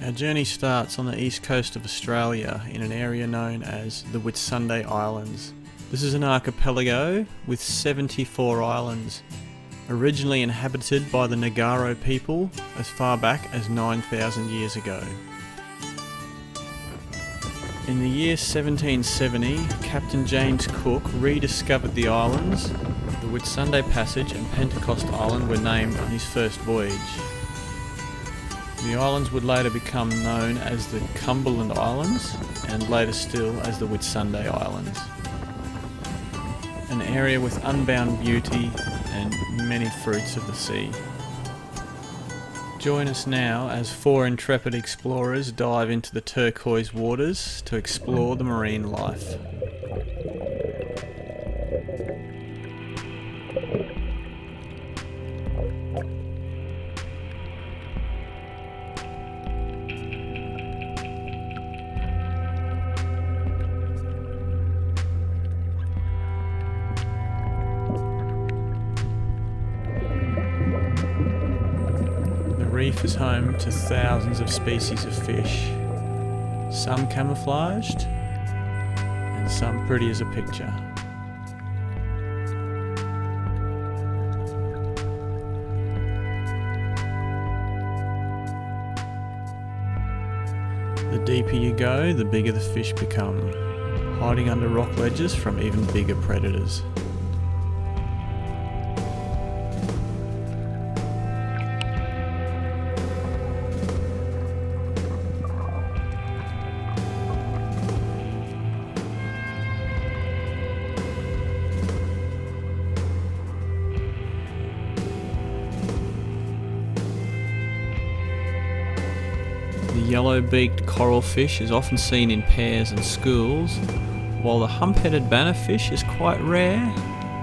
Our journey starts on the east coast of Australia in an area known as the Whitsunday Islands. This is an archipelago with 74 islands, originally inhabited by the Ngaro people as far back as 9,000 years ago. In the year 1770, Captain James Cook rediscovered the islands. The Whitsunday Passage and Pentecost Island were named on his first voyage. The islands would later become known as the Cumberland Islands and later still as the Whitsunday Islands. An area with unbound beauty and many fruits of the sea. Join us now as 4 intrepid explorers dive into the turquoise waters to explore the marine life. The reef is home to thousands of species of fish, some camouflaged and some pretty as a picture. The deeper you go, the bigger the fish become, hiding under rock ledges from even bigger predators. The yellow-beaked coral fish is often seen in pairs and schools, while the hump-headed bannerfish is quite rare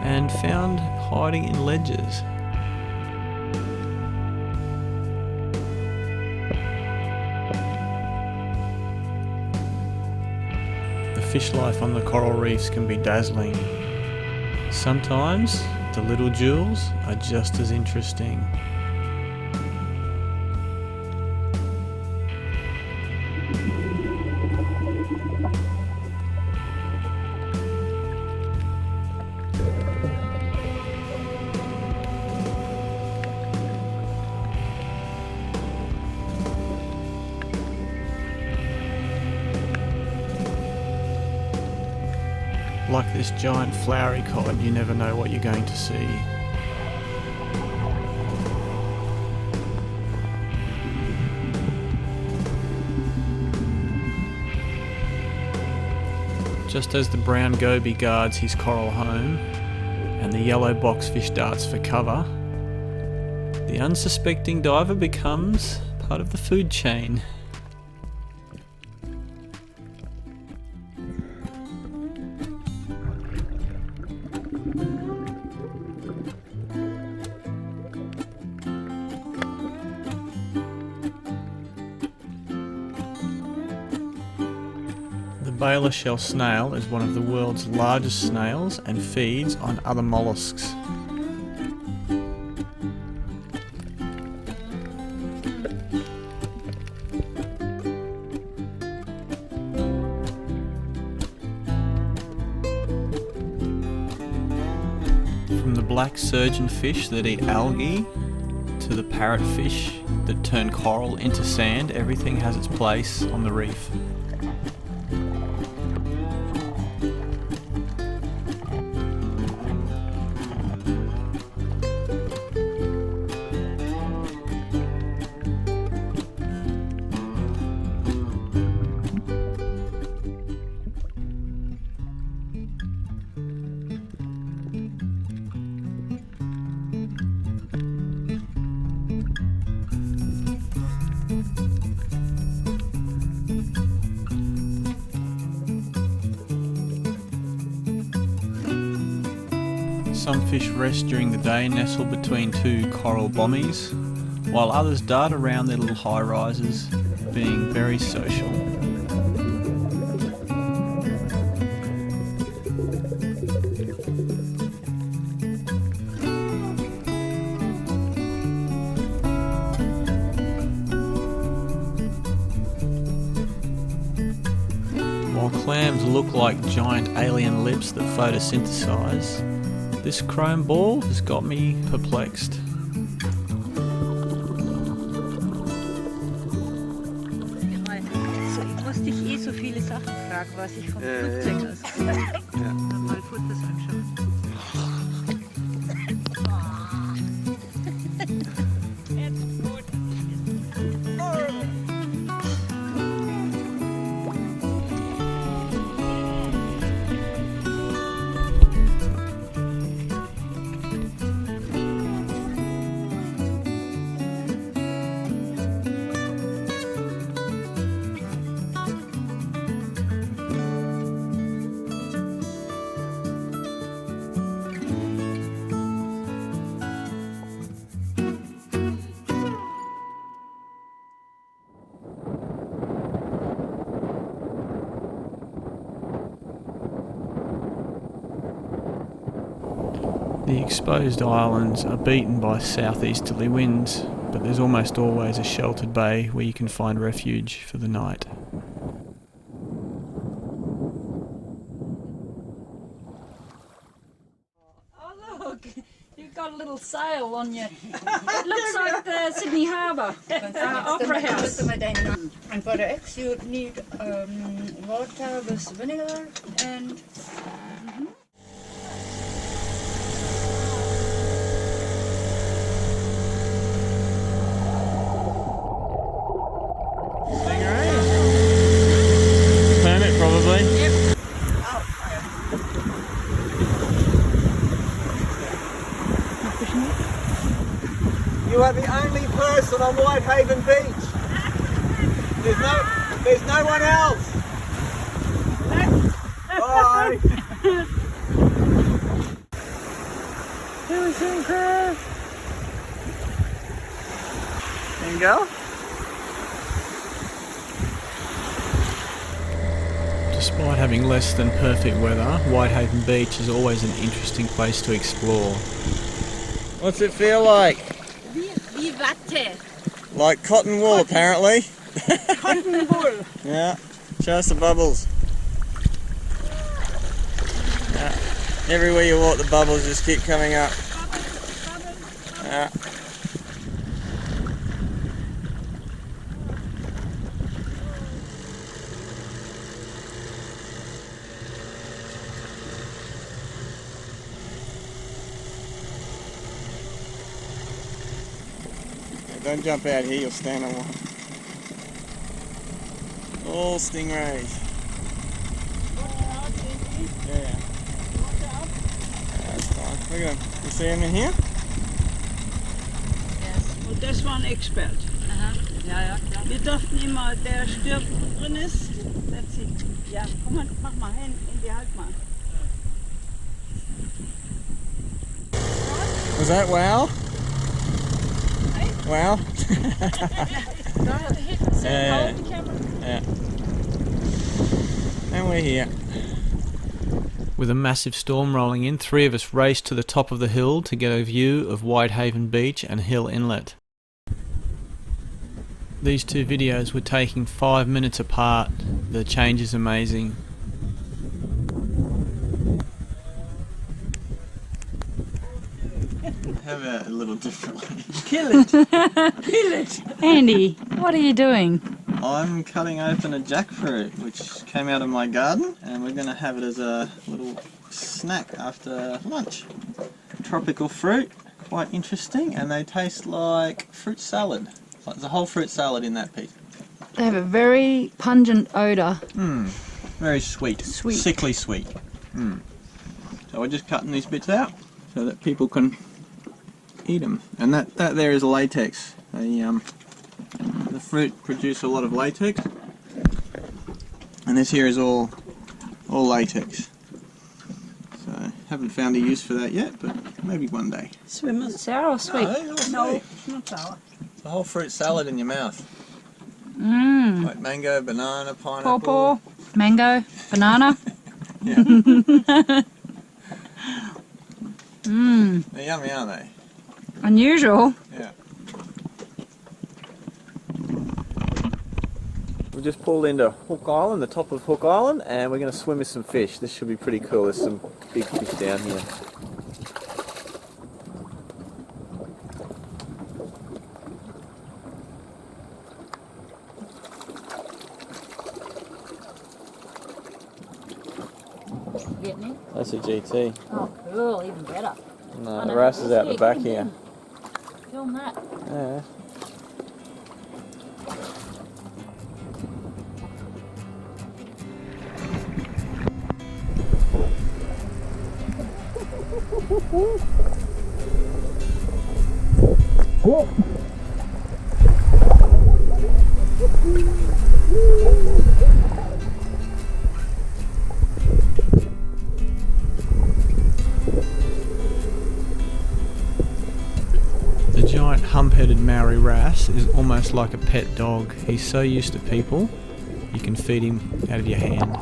and found hiding in ledges. The fish life on the coral reefs can be dazzling. Sometimes the little jewels are just as interesting. Like this giant flowery cod, you never know what you're going to see. Just as the brown goby guards his coral home, and the yellow boxfish darts for cover, the unsuspecting diver becomes part of the food chain. The baler shell snail is one of the world's largest snails and feeds on other mollusks. From the black surgeonfish that eat algae to the parrotfish that turn coral into sand, everything has its place on the reef. Some fish rest during the day, nestled between 2 coral bommies, while others dart around their little high-rises, being very social. While clams look like giant alien lips that photosynthesize, this chrome ball has got me perplexed. Ich muss dich eh so viele Sachen fragen, was ich vom Flugzeug aus mal Fotos anschauen. The exposed islands are beaten by southeasterly winds, but there's almost always a sheltered bay where you can find refuge for the night. Oh look, you've got a little sail on you. It looks like the Sydney Harbour Opera House. And for the eggs you need water with vinegar and Permit probably. Yep. You are the only person on Whitehaven Beach. There's no one else. Bye. There you go. Despite having less than perfect weather, Whitehaven Beach is always an interesting place to explore. What's it feel like? Wie Watte. Like cotton wool, apparently. Cotton wool. Yeah. Show us the bubbles. Yeah. Everywhere you walk, the bubbles just keep coming up. Yeah. Don't jump out here, you'll stand on one. All stingrays. Yeah. That's fine. Look at them. You see them in here? Und das war ein Expert. Ja, ja, klar. Wir dachten immer, der stirbt drin ist. That's it. Ja, komm mal, mach mal hin und die halt mal. Was that wow? Wow. Yeah. And we're here. With a massive storm rolling in, three of us raced to the top of the hill to get a view of Whitehaven Beach and Hill Inlet. These two videos were taken 5 minutes apart. The change is amazing. How about a little differently? Kill it. Kill it. Andy, what are you doing? I'm cutting open a jackfruit which came out of my garden, and we're going to have it as a little snack after lunch. Tropical fruit, quite interesting, and they taste like fruit salad. Like there's a whole fruit salad in that piece. They have a very pungent odour. Very sweet. Sweet. Sickly sweet. So we're just cutting these bits out so that people can eat them. And that there is latex. The fruit produce a lot of latex, and this here is all latex. So haven't found a use for that yet, but maybe one day. Swimmers. Sour or sweet? No, it's not sour. It's a whole fruit salad in your mouth. Like mango, banana, pineapple. Pawpaw, mango, banana. Yeah. They're yummy, aren't they? Unusual. Yeah. We've just pulled into Hook Island, the top of Hook Island, and we're going to swim with some fish. This should be pretty cool. There's some big fish down here. Get me? That's a GT. Oh, cool, even better. No, the Wrasse is out the back here. Film that. Yeah. The giant hump-headed Maori Wrasse is almost like a pet dog. He's so used to people, you can feed him out of your hand.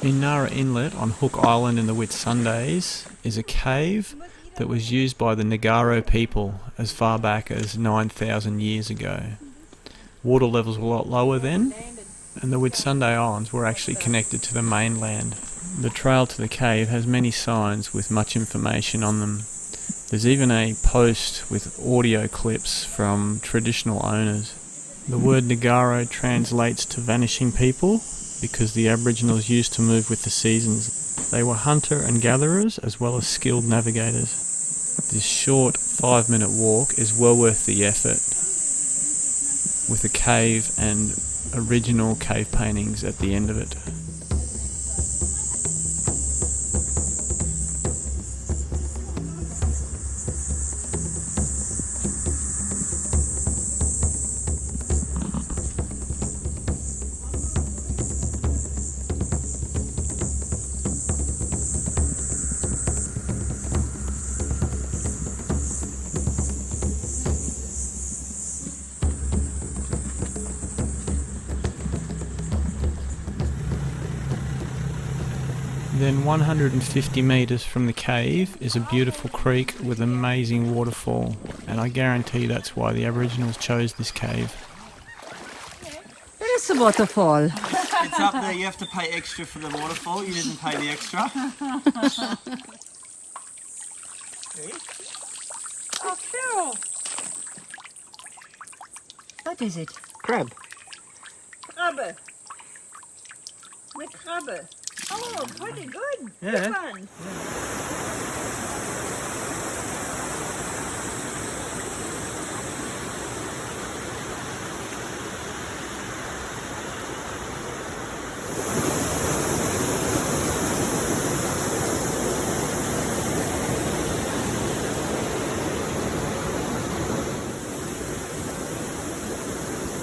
In Ngaro Inlet on Hook Island in the Whitsundays is a cave that was used by the Ngaro people as far back as 9,000 years ago. Water levels were a lot lower then, and the Whitsunday Islands were actually connected to the mainland. The trail to the cave has many signs with much information on them. There's even a post with audio clips from traditional owners. The word Ngaro translates to vanishing people, because the Aboriginals used to move with the seasons. They were hunter and gatherers as well as skilled navigators. This short 5-minute walk is well worth the effort, with a cave and original cave paintings at the end of it. Then 150 metres from the cave is a beautiful creek with an amazing waterfall, and I guarantee that's why the Aboriginals chose this cave. There is a waterfall. It's up there, you have to pay extra for the waterfall, you didn't pay the extra. Oh, Phil. What is it? Crab. Krabbe. Eine Krabbe. Oh, pretty good. Yeah. Good one.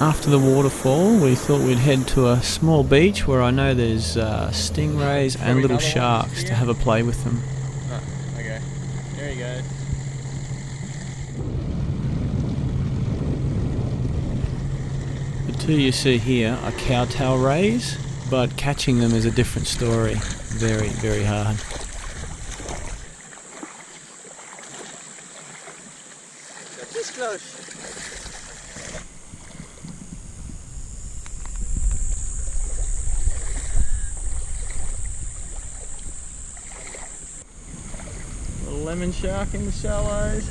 After the waterfall, we thought we'd head to a small beach where I know there's stingrays and little sharks to have a play with them. Oh, okay. There you go. The two you see here are cowtail rays, but catching them is a different story. Very, very hard. This close. Lemon shark in the shallows.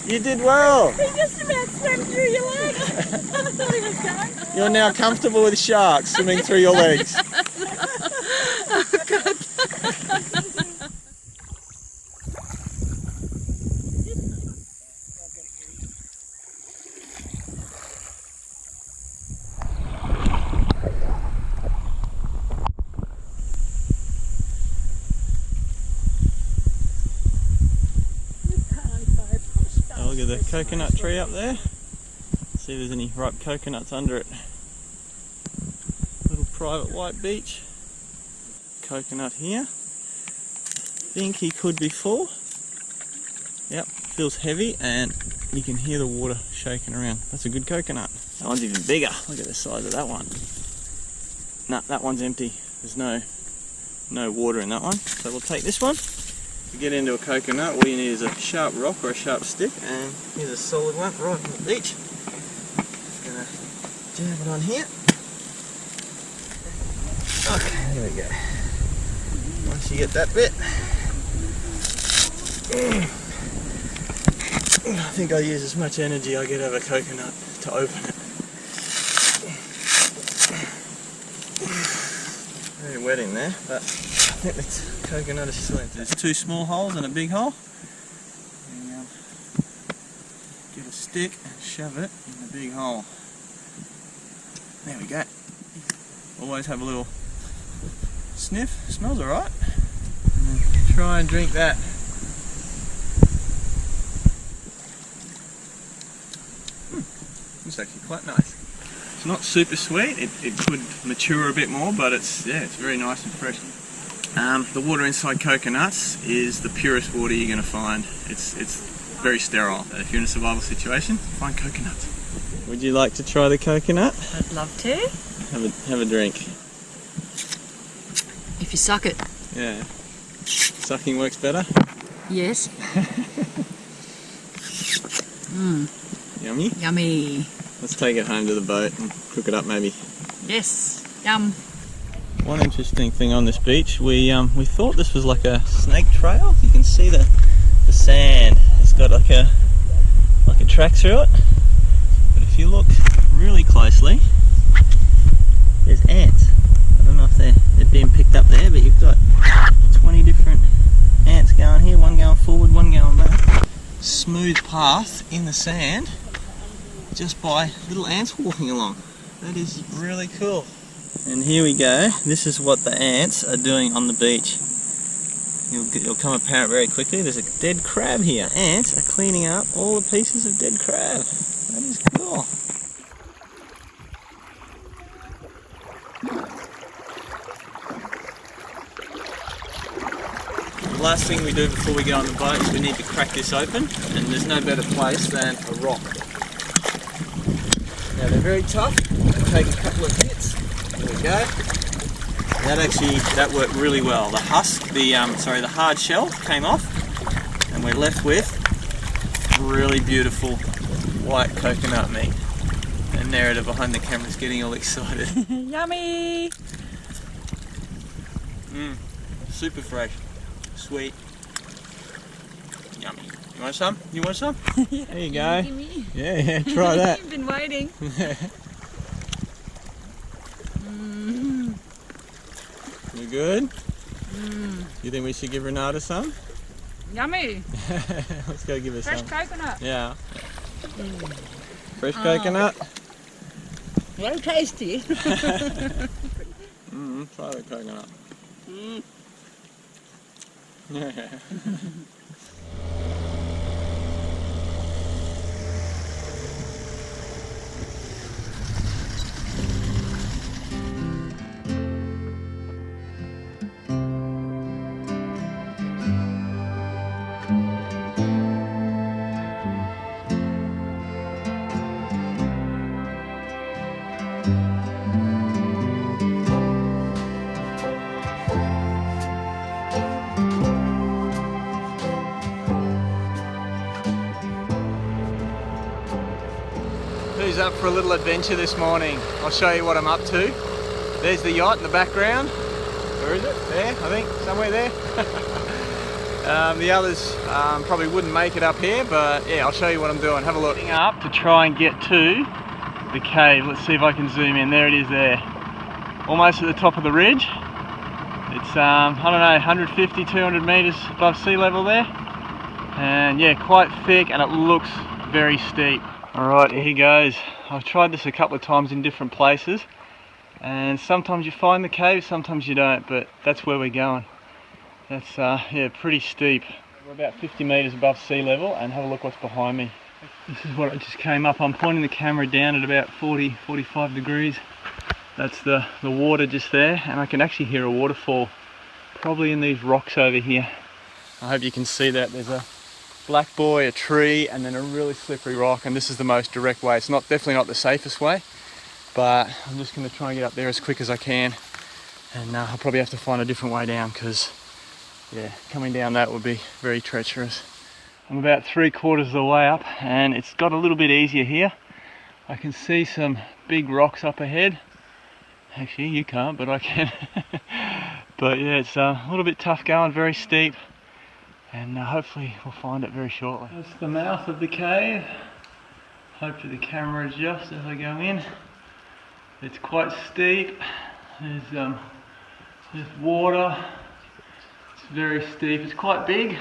You did well. He just about swam through your leg. I thought he was going. You're now comfortable with sharks swimming through your legs. Oh, look at the coconut tree up there. See if there's any ripe coconuts under it. Little private white beach. Coconut here. I think he could be full. Yep, feels heavy and you can hear the water shaking around. That's a good coconut. That one's even bigger. Look at the size of that one. Nah, that one's empty. There's no water in that one. So we'll take this one. To get into a coconut, all you need is a sharp rock or a sharp stick, and here's a solid one right on the beach. Just gonna jab it on here. Okay, there we go. Once you get that bit, I think I use as much energy I get out of a coconut to open it. Very wet in there, but I think the coconut is still in. There's 2 small holes and a big hole. And, get a stick and shove it in the big hole. There we go. Always have a little sniff. Smells alright. And then try and drink that. It's actually quite nice. It's not super sweet. It could mature a bit more, but it's very nice and fresh. The water inside coconuts is the purest water you're going to find. It's very sterile. If you're in a survival situation, find coconuts. Would you like to try the coconut? I'd love to. Have a drink. If you suck it. Yeah. Sucking works better. Yes. Yummy. Yummy. Let's take it home to the boat and cook it up maybe. Yes. Yum. One interesting thing on this beach, we thought this was like a snake trail. You can see the sand. It's got like a track through it. But if you look really closely, there's ants. I don't know if they're being picked up there, but you've got 20 different ants going here, one going forward, one going back. Smooth path in the sand just by little ants walking along. That is really cool. And here we go. This is what the ants are doing on the beach. It'll come apparent very quickly. There's a dead crab here. Ants are cleaning up all the pieces of dead crab. That is cool. The last thing we do before we get on the boat is we need to crack this open, and there's no better place than a rock. Now they're very tough. They take a couple of hits. There we go. That worked really well. The husk, the hard shell came off, and we're left with really beautiful white coconut meat. The narrator behind the camera is getting all excited. Yummy! Super fresh, sweet, yummy. You want some? You want some? Yeah. There you go. Give me. Yeah, try that. You've been waiting. You good? You think we should give Renata some? Yummy! Let's go give her Fresh some. coconut. Yeah. Fresh coconut? Very tasty. Try the coconut. Who's up for a little adventure this morning? I'll show you what I'm up to. There's the yacht in the background. Where is it? There, I think, somewhere there. The others probably wouldn't make it up here, but yeah, I'll show you what I'm doing. Have a look. Up to try and get to the cave. Let's see if I can zoom in. There it is there. Almost at the top of the ridge. It's, I don't know, 150, 200 metres above sea level there. And yeah, quite thick, and it looks very steep. Alright, here goes. I've tried this a couple of times in different places. And sometimes you find the cave, sometimes you don't, but that's where we're going. That's, yeah, pretty steep. We're about 50 metres above sea level, and have a look what's behind me. This is what I just came up. I'm pointing the camera down at about 40, 45 degrees. That's the water just there, and I can actually hear a waterfall, probably in these rocks over here. I hope you can see that. There's a black buoy, a tree, and then a really slippery rock, and this is the most direct way. It's definitely not the safest way, but I'm just going to try and get up there as quick as I can, and I'll probably have to find a different way down, because yeah, coming down that would be very treacherous. I'm about 3/4 of the way up, and it's got a little bit easier here. I can see some big rocks up ahead. Actually, you can't, but I can. But yeah, it's a little bit tough going, very steep, and hopefully we'll find it very shortly. That's the mouth of the cave. Hopefully the camera adjusts as I go in. It's quite steep. There's water. It's very steep. It's quite big,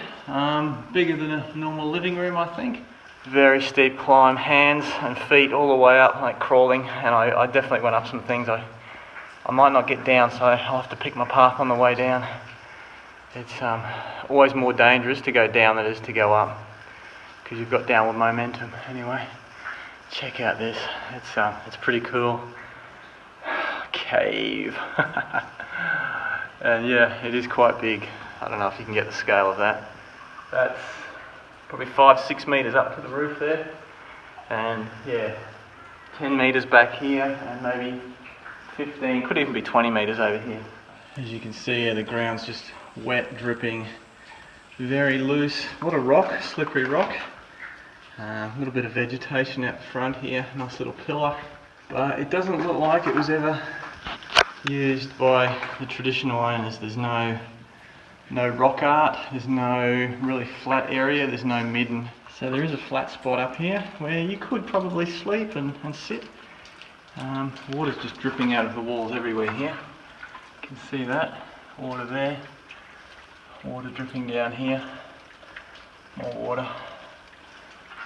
bigger than a normal living room, I think. Very steep climb, hands and feet all the way up, like crawling, and I definitely went up some things. I might not get down, so I'll have to pick my path on the way down. It's always more dangerous to go down than it is to go up, because you've got downward momentum. Anyway, check out this. It's pretty cool. Cave. And yeah, it is quite big. I don't know if you can get the scale of that. That's probably 5-6 metres up to the roof there, and yeah, 10 metres back here, and maybe 15, could even be 20 metres over here. As you can see, yeah, the ground's just wet, dripping, very loose. A lot of rock, slippery rock. A little bit of vegetation out the front here, nice little pillar. But it doesn't look like it was ever used by the traditional owners. There's no rock art, there's no really flat area, there's no midden. So there is a flat spot up here where you could probably sleep and sit. Water's just dripping out of the walls everywhere here. You can see that, water there, water dripping down here, more water.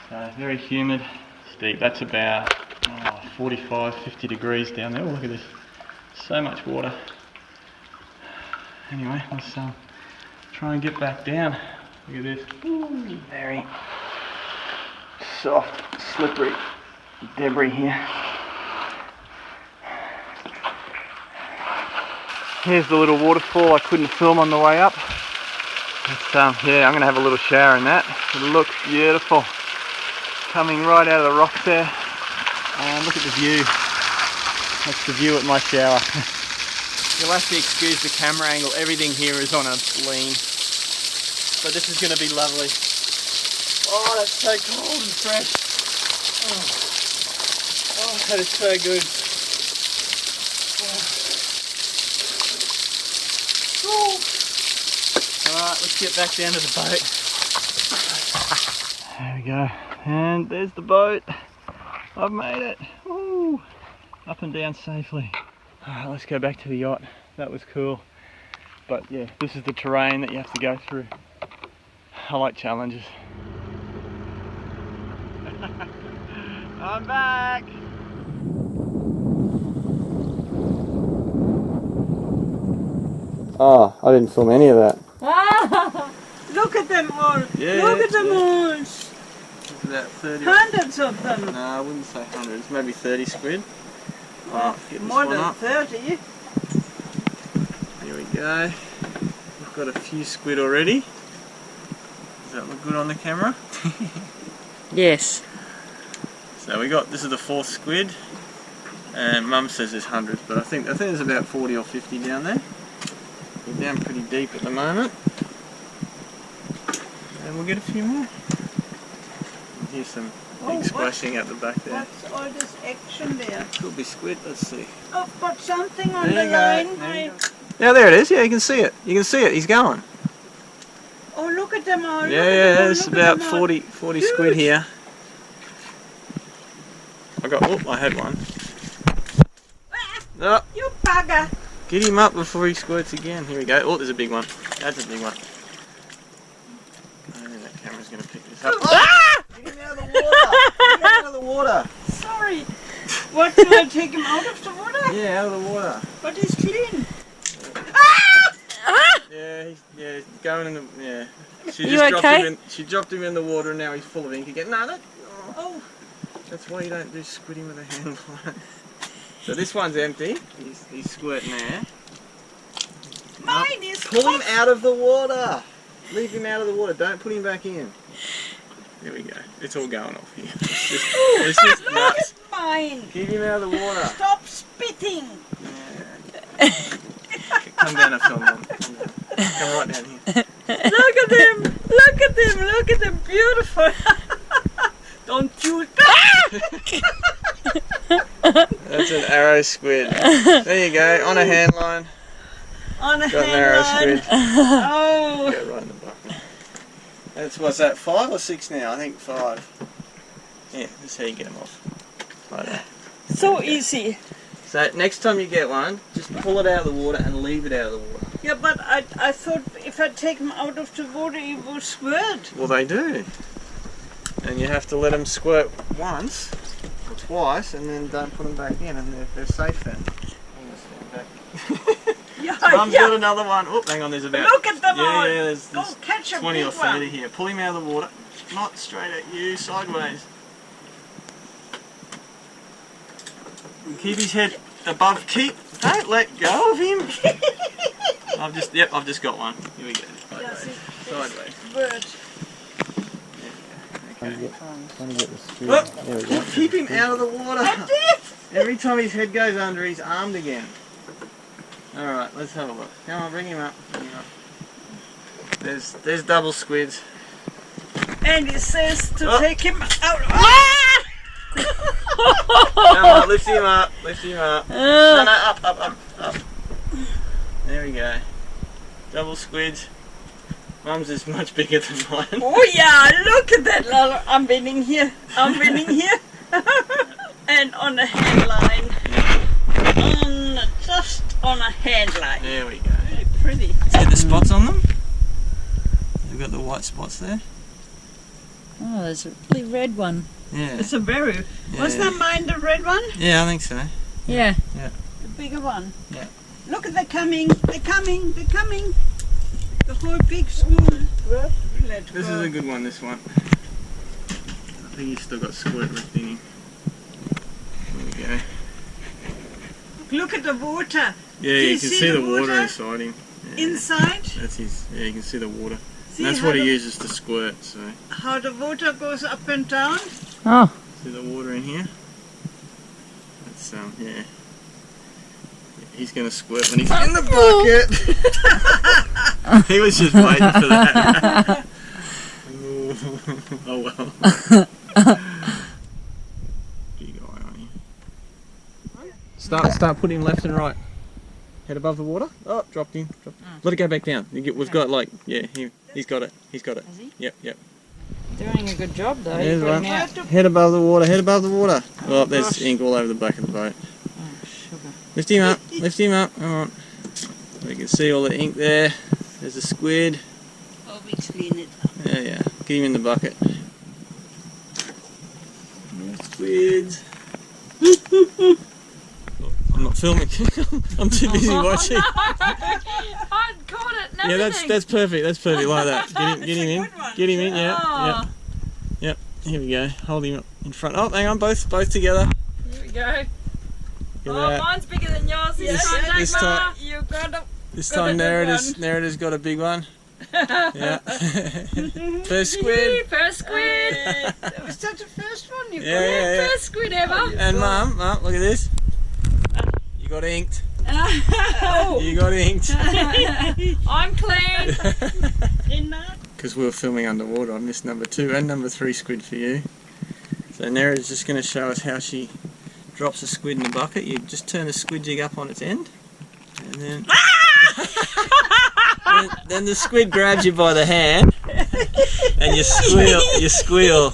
So very humid, steep. That's about 45, 50 degrees down there. Oh, look at this, so much water. Anyway, let's try and get back down. Look at this. Ooh, very soft, slippery debris here. Here's the little waterfall I couldn't film on the way up. It's, yeah, I'm going to have a little shower in that. It looks beautiful. Coming right out of the rocks there. And look at the view. That's the view at my shower. You'll have to excuse the camera angle. Everything here is on a lean. So this is going to be lovely. Oh, that's so cold and fresh. Oh, that is so good. Alright, let's get back down to the boat. There we go. And there's the boat. I've made it. Woo! Up and down safely. Alright, let's go back to the yacht. That was cool. But yeah, this is the terrain that you have to go through. I like challenges. I'm back! Oh, I didn't film any of that. Look at them all! Yeah, Look at them all! It's about 30. Hundreds of them! No, I wouldn't say hundreds, maybe 30 squid. Oh, more than 30. Here we go. We've got a few squid already. Does that look good on the camera? Yes. So this is the 4th squid, and Mum says there's hundreds, but I think there's about 40 or 50 down there. We're down pretty deep at the moment, and we'll get a few more. Here's some big splashing at the back there. What's all this action there? Could be squid, let's see. Oh, got something on There the you go, line. there you go. Yeah, there it is, yeah, you can see it. You can see it, he's going. Oh, look at them all. Yeah, there's about 40 squid here. I had one. Oh, You bugger. get him up before he squirts again. Here we go. Oh, there's a big one. That's a big one. I think that camera's going to pick this up. Ah! Get him out of the water! Get him out of the water! Sorry. What, do I take him out of the water? Yeah, out of the water. But he's clean. Yeah, he's going in the... Yeah. She You just dropped okay? him in. She dropped him in the water and now he's full of ink again. No, Oh, that's why you don't do squidding with a hand line. So this one's empty. He's squirting there. mine is Pull him out of the water. Leave him out of the water. Don't put him back in. There we go. It's all going off here. It's just Look nuts. at mine. Keep him out of the water. Stop spitting. Yeah. Come down and film them. Come right down here. Look at them. Look at them. Look at them. Beautiful. Don't you... That's an arrow squid. There you go. On a hand line. On a Got an arrow hand line. squid. Oh. Go right in the bucket. That's, what's that, 5 or 6 now? I think 5. Yeah, that's how you get them off. Like that. So easy. So next time you get one, just pull it out of the water and leave it out of the water. Yeah, but I thought if I take him out of the water, he will squirt. Well, they do. And you have to let them squirt once or twice and then don't put them back in and they're safe then. I'm gonna stand back. Yeah, Mum's yeah. got another one. Oh, hang on, there's about... Look at them all. Yeah, there's Go catch a 20 or big 30 one. here. Pull him out of the water. Not straight at you, sideways. And keep his head above. Don't let go of him. I've just got one. Here we go. Yes, Sideways. Bird. Okay. Trying to get the squid. Look, There we go. keep him out of the water. Every time his head goes under, he's armed again. Alright, let's have a look. Come on, bring him up. Bring him up. There's double squids. And he says to Oh. take him out. Come on, lift him up. Lift him up. No, up. There we go. Double squids. Mum's is much bigger than mine. Oh yeah, look at that. I'm winning here. And on a hand line. Just on a hand line. There we go. Very pretty. See the spots on them? They've got the white spots there. Oh, there's a really red one. Yeah. It's a very... Yeah. Wasn't that mine the red one? Yeah, I think so. Yeah. The bigger one. Yeah. Look, they're coming. They're coming. The whole big school. Let's This go. is a good one, this one. I think he's still got squirt left in him. There we go. Look at the water. Yeah, Do you you can see see the the water water? inside him. Yeah. Inside. That's his, yeah, you can see the water. See And that's how what he the- uses to squirt, so. How the water goes up and down. Oh. See the water in here? That's, yeah. He's going to squirt when he's in the bucket! He was just waiting for that. Oh well. Big eye on him. Start putting him left and right. Head above the water. Oh, dropped him. Let it go back down. We've got like, yeah, he's got it. He's got it. Has he? Yep. Doing a good job though. There's You've got one. him out. Head above the water. Oh, there's ink all over the back of the boat. Oh, sugar. Lift him up. Come on. We can see all the ink there. There's a squid. Oh, we clean it up. Yeah. Get him in the bucket. More squids. I'm not filming. I'm too busy watching. I caught it. Yeah, that's perfect. That's perfect like that. Get him in. Get him in. Yeah. Yep. Here we go. Hold him up in front. Oh, hang on. Both together. Here we go. Look at that. Mine's bigger than yours this Yes, time, this Dagmar. time- You got it. This Got a time big Nerida's got a big one. Yeah. First squid. First squid. Was that the first one you got? Yeah. First squid ever. And Mum, look at this. You got inked. Oh, You got inked. I'm clean. in that. Because we were filming underwater, I missed number 2 and number 3 squid for you. So Nerida's just going to show us how she drops a squid in the bucket. You just turn the squid jig up on its end, and then then the squid grabs you by the hand And you squeal.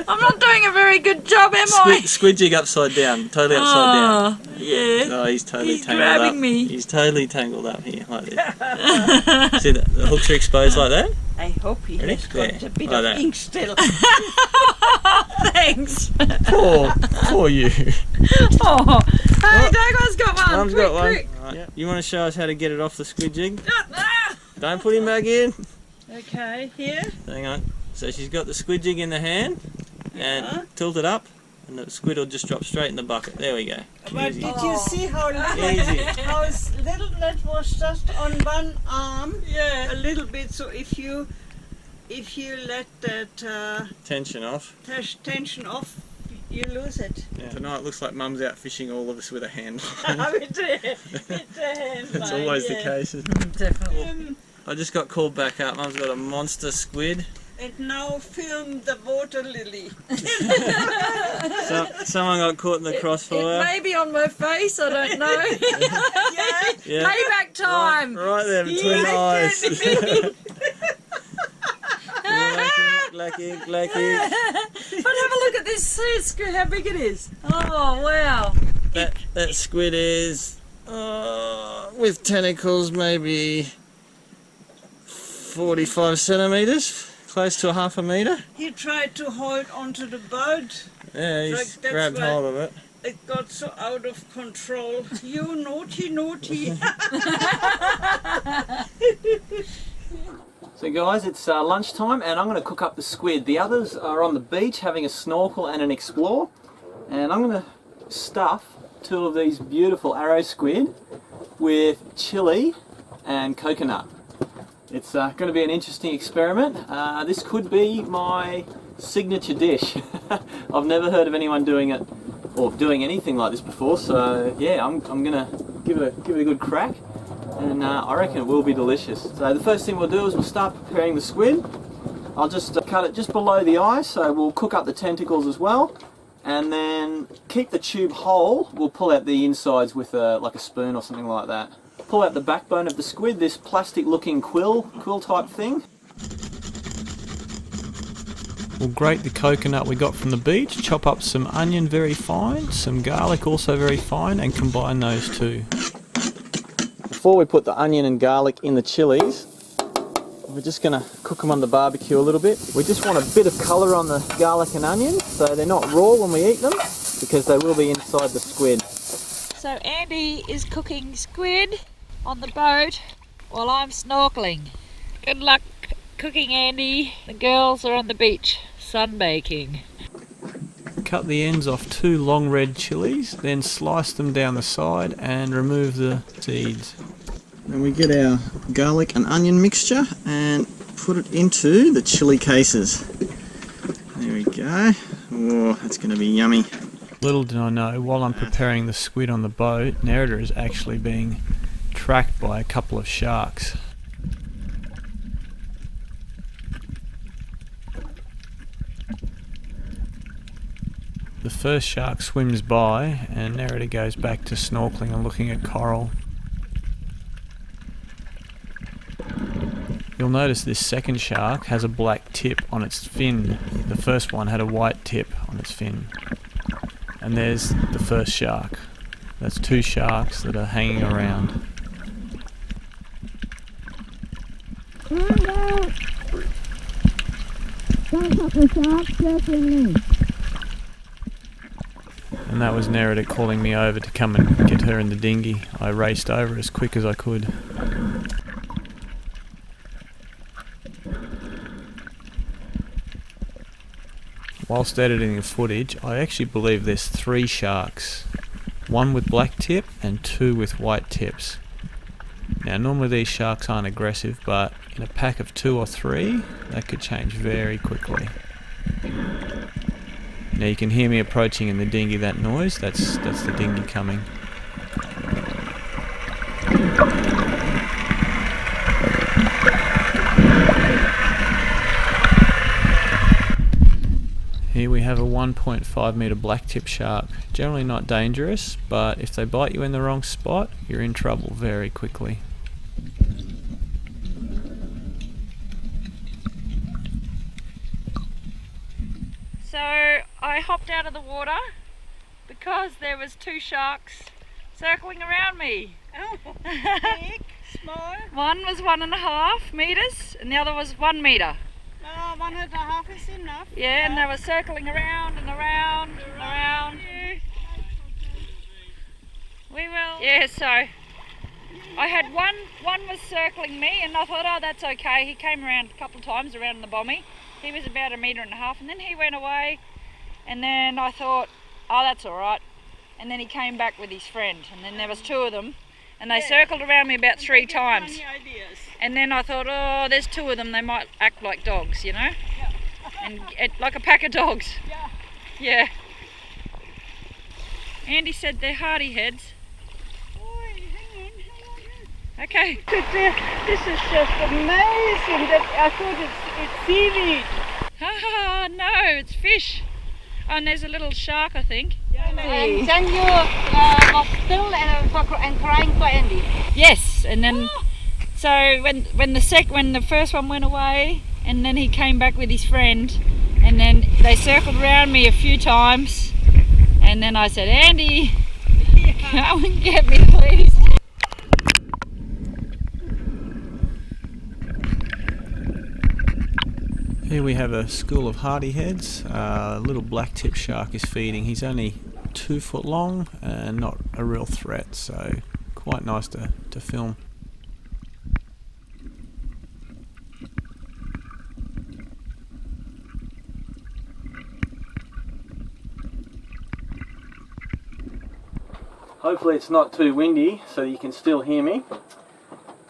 I'm not doing a very good job, am I? Squid jig upside down, totally upside down. Yeah. Oh, he's totally He's tangled up. grabbing me. He's totally tangled up here, like this. See, the hooks are exposed like that? I hope he Ready? has got There, a bit like of that. ink still. Thanks. Poor you. Oh, hey, Douglas got one. Mum's quick, got one. quick. Right. You want to show us how to get it off the squid jig? Ah. Don't put him back in. Okay, here. Hang on. So she's got the squid jig in the hand and tilt it up, and the squid will just drop straight in the bucket. There we go. But Easy. did you see how little, Easy. little that was just on one arm? Yeah. A little bit. So if you let that Tension off. tension off, you lose it. Yeah. Tonight it looks like Mum's out fishing all of us with a hand line. With the hand That's line, always the yeah. case, isn't it? Definitely. I just got called back up. Mum's got a monster squid. And now film the water lily. So, someone got caught in the It crossfire. may be on my face, I don't know. Yeah. Yeah. Payback time. Right there between the eyes. Black ink. But have a look at this squid, how big it is. Oh, wow. That squid is, with tentacles, maybe 45 centimetres, close to a half a metre. He tried to hold onto the boat. Yeah, he's Like, that's grabbed why- hold of it. It got so out of control. You naughty. So guys, it's lunchtime and I'm going to cook up the squid. The others are on the beach having a snorkel and an explore. And I'm going to stuff 2 of these beautiful arrow squid with chili and coconut. It's going to be an interesting experiment. This could be my signature dish. I've never heard of anyone doing it or doing anything like this before, so yeah, I'm going to give it a good crack. And I reckon it will be delicious. So the first thing we'll do is we'll start preparing the squid. I'll just cut it just below the eye, so we'll cook up the tentacles as well. And then keep the tube whole. We'll pull out the insides with like a spoon or something like that. Pull out the backbone of the squid, this plastic looking quill type thing. We'll grate the coconut we got from the beach, chop up some onion very fine, some garlic also very fine, and combine those two. Before we put the onion and garlic in the chilies, we're just going to cook them on the barbecue a little bit. We just want a bit of colour on the garlic and onion so they're not raw when we eat them, because they will be inside the squid. So Andy is cooking squid on the boat while I'm snorkeling. Good luck cooking, Andy. The girls are on the beach sunbaking. Cut the ends off 2 long red chilies, then slice them down the side and remove the seeds. Then we get our garlic and onion mixture and put it into the chili cases. There we go. Oh, that's going to be yummy. Little did I know, while I'm preparing the squid on the boat, Nerida is actually being tracked by a couple of sharks. The first shark swims by and Nerida goes back to snorkeling and looking at coral. You'll notice this second shark has a black tip on its fin. The first one had a white tip on its fin. And there's the first shark. That's 2 sharks that are hanging around. And that was Nerida calling me over to come and get her in the dinghy. I raced over as quick as I could. Whilst editing the footage, I actually believe there's 3 sharks. 1 with black tip and 2 with white tips. Now normally these sharks aren't aggressive, but in a pack of 2 or 3, that could change very quickly. Now you can hear me approaching in the dinghy, that noise, that's the dinghy coming. Here we have a 1.5 metre blacktip shark. Generally not dangerous, but if they bite you in the wrong spot, you're in trouble very quickly. I hopped out of the water because there was 2 sharks circling around me. Oh, big, small. One was 1.5 meters and the other was 1 meter. Oh, 1.5 is enough. Yeah, and they were circling around and around and around. We will. Yeah, so I had one was circling me and I thought, oh, that's okay. He came around a couple of times around the bommy. He was about 1.5 meters and then he went away. And then I thought, oh, that's all right. And then he came back with his friend and then there was 2 of them and they circled around me about 3 times. And then I thought, oh, there's 2 of them, they might act like dogs, you know? And like a pack of dogs. Yeah. Andy said they're hardy heads. Okay. This is just amazing. That I thought it's seaweed. Ah, no, it's fish. Oh, and there's a little shark, I think. And then you was still and crying for Andy. Yes, and then so when the first one went away, and then he came back with his friend, and then they circled around me a few times, and then I said, Andy, come and get me, please. Here we have a school of hardyheads. A little black-tip shark is feeding. He's only 2 foot long and not a real threat, so quite nice to film. Hopefully it's not too windy so you can still hear me.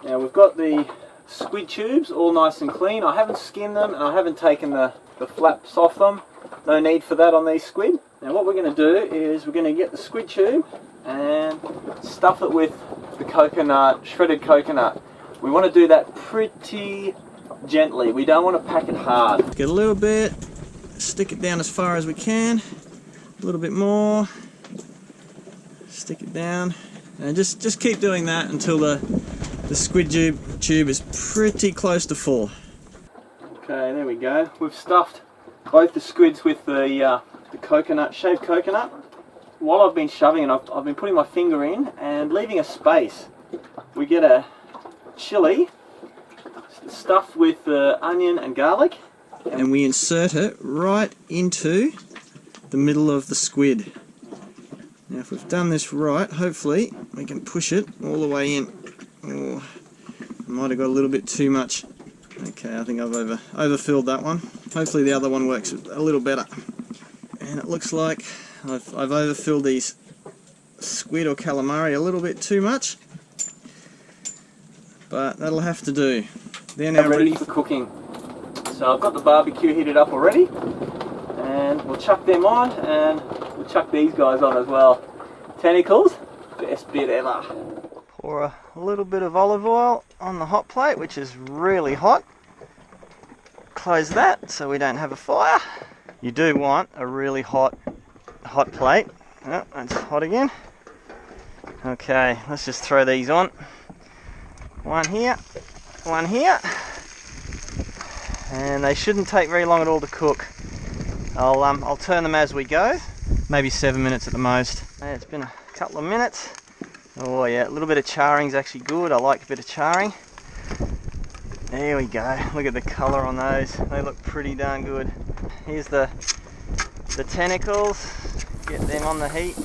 Now we've got the squid tubes all nice and clean. I haven't skinned them and I haven't taken the flaps off them. No need for that on these squid. Now what we're going to do is we're going to get the squid tube and stuff it with the coconut, shredded coconut. We want to do that pretty gently. We don't want to pack it hard. Get a little bit, stick it down as far as we can, a little bit more, stick it down, and just keep doing that until the squid tube is pretty close to full. Okay, there we go. We've stuffed both the squids with the coconut, shaved coconut. While I've been shoving it, I've been putting my finger in and leaving a space. We get a chili stuffed with onion and garlic. And we insert it right into the middle of the squid. Now if we've done this right, hopefully we can push it all the way in. Oh, I might have got a little bit too much. Okay, I think I've overfilled that one. Hopefully the other one works a little better. And it looks like I've overfilled these squid or calamari a little bit too much. But that'll have to do. They're now ready for cooking. So I've got the barbecue heated up already. And we'll chuck them on and we'll chuck these guys on as well. Tentacles, best bit ever. Pour a little bit of olive oil on the hot plate, which is really hot. Close that so we don't have a fire. You do want a really hot plate. Oh, that's hot again. Okay, let's just throw these on. One here, one here. And they shouldn't take very long at all to cook. I'll turn them as we go. Maybe 7 minutes at the most. It's been a couple of minutes. Oh yeah, a little bit of charring is actually good. I like a bit of charring. There we go. Look at the colour on those. They look pretty darn good. Here's the tentacles. Get them on the heat.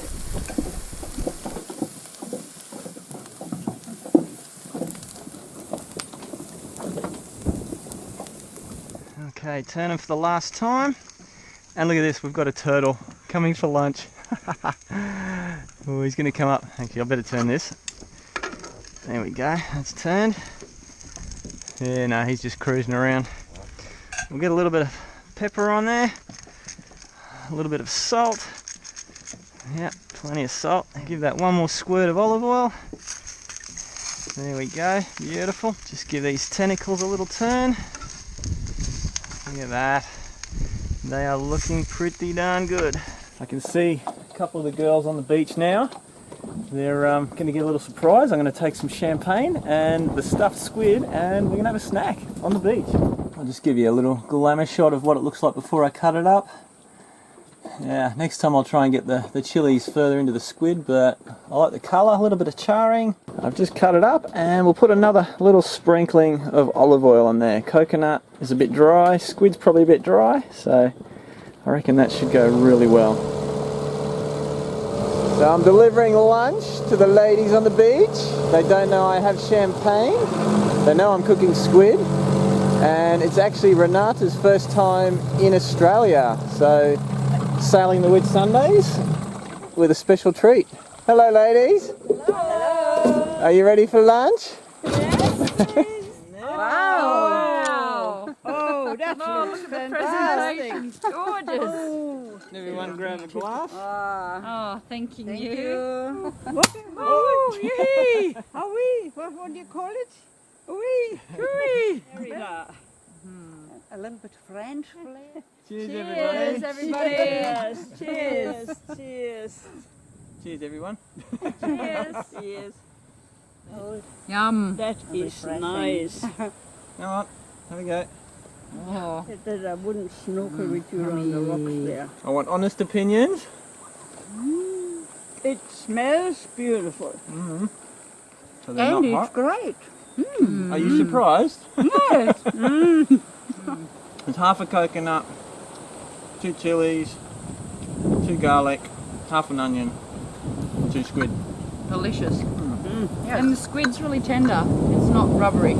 Okay, turn them for the last time. And look at this, we've got a turtle coming for lunch. Oh, he's going to come up. Actually, I better turn this. There we go, that's turned. Yeah, no, he's just cruising around. We'll get a little bit of pepper on there. A little bit of salt. Yep, plenty of salt. Give that one more squirt of olive oil. There we go, beautiful. Just give these tentacles a little turn. Look at that. They are looking pretty darn good. I can see a couple of the girls on the beach now. They're going to get a little surprise. I'm going to take some champagne and the stuffed squid and we're going to have a snack on the beach. I'll just give you a little glamour shot of what it looks like before I cut it up. Yeah, next time I'll try and get the chilies further into the squid, but I like the colour, a little bit of charring. I've just cut it up and we'll put another little sprinkling of olive oil on there. Coconut is a bit dry, squid's probably a bit dry, so I reckon that should go really well. So I'm delivering lunch to the ladies on the beach. They don't know I have champagne. They know I'm cooking squid. And it's actually Renata's first time in Australia. So sailing the Whitsundays with a special treat. Hello ladies. Hello. Are you ready for lunch? Wow. Oh, that looks fantastic. Gorgeous. Everyone grab a glass. Oh, thank you. Oh, yay. How we? What do you call it? Oui. A little bit French flavor. Cheers, Cheers, everybody. Cheers. Cheers. Cheers everyone. Cheers. Cheers. Yum. That is nice. Come on, have a go. Oh. That I wouldn't snorkel with you on the rocks there. I want honest opinions. It smells beautiful. So they're And not it's hot. great. Are you surprised? Yes. There's half a coconut, 2 chilies, 2 garlic, half an onion, 2 squid. Delicious. And the squid's really tender. It's not rubbery.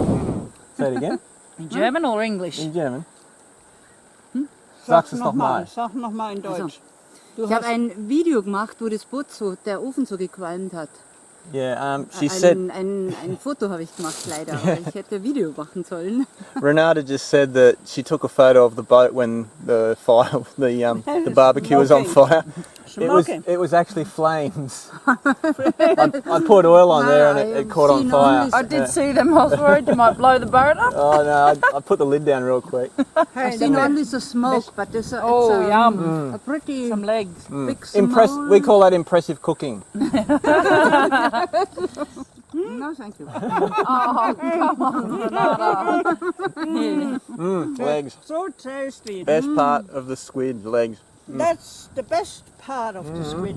Say it again. In German or English? In German. Sag's es noch mal. Sag noch mal in Deutsch. Du Ich habe ein Video gemacht, wo das Boot so, der Ofen so gequalmt hat. Yeah, she said, Ein Foto habe ich gemacht leider, weil ich hätte ein Video machen sollen. Renata just said that she took a photo of the boat when the fire, the barbecue was on fire. It was actually flames. I poured oil on there and it caught on fire. I did see them. I was worried you might blow the boat up. Oh no, I put the lid down real quick. I've seen only the smoke, but it's Yum. a pretty Some legs. big smell. We call that impressive cooking. No, thank you. Oh, come on, Legs. So tasty. Best part of the squid, legs. That's the best part of the squid.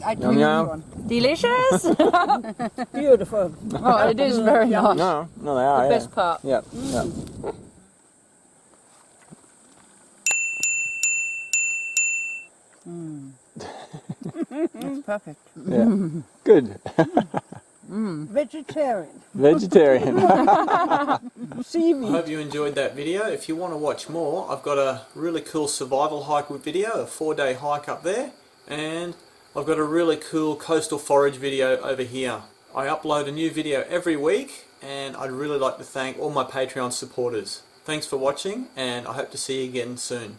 I Yum yum. Delicious. Beautiful. Oh, it is very nice. No, they are. The best part. Yeah. It's perfect. Yeah. Good. Vegetarian. Vegetarian. Seaweed. I hope you enjoyed that video. If you want to watch more, I've got a really cool survival hike video, a 4-day hike up there, and I've got a really cool coastal forage video over here. I upload a new video every week, and I'd really like to thank all my Patreon supporters. Thanks for watching, and I hope to see you again soon.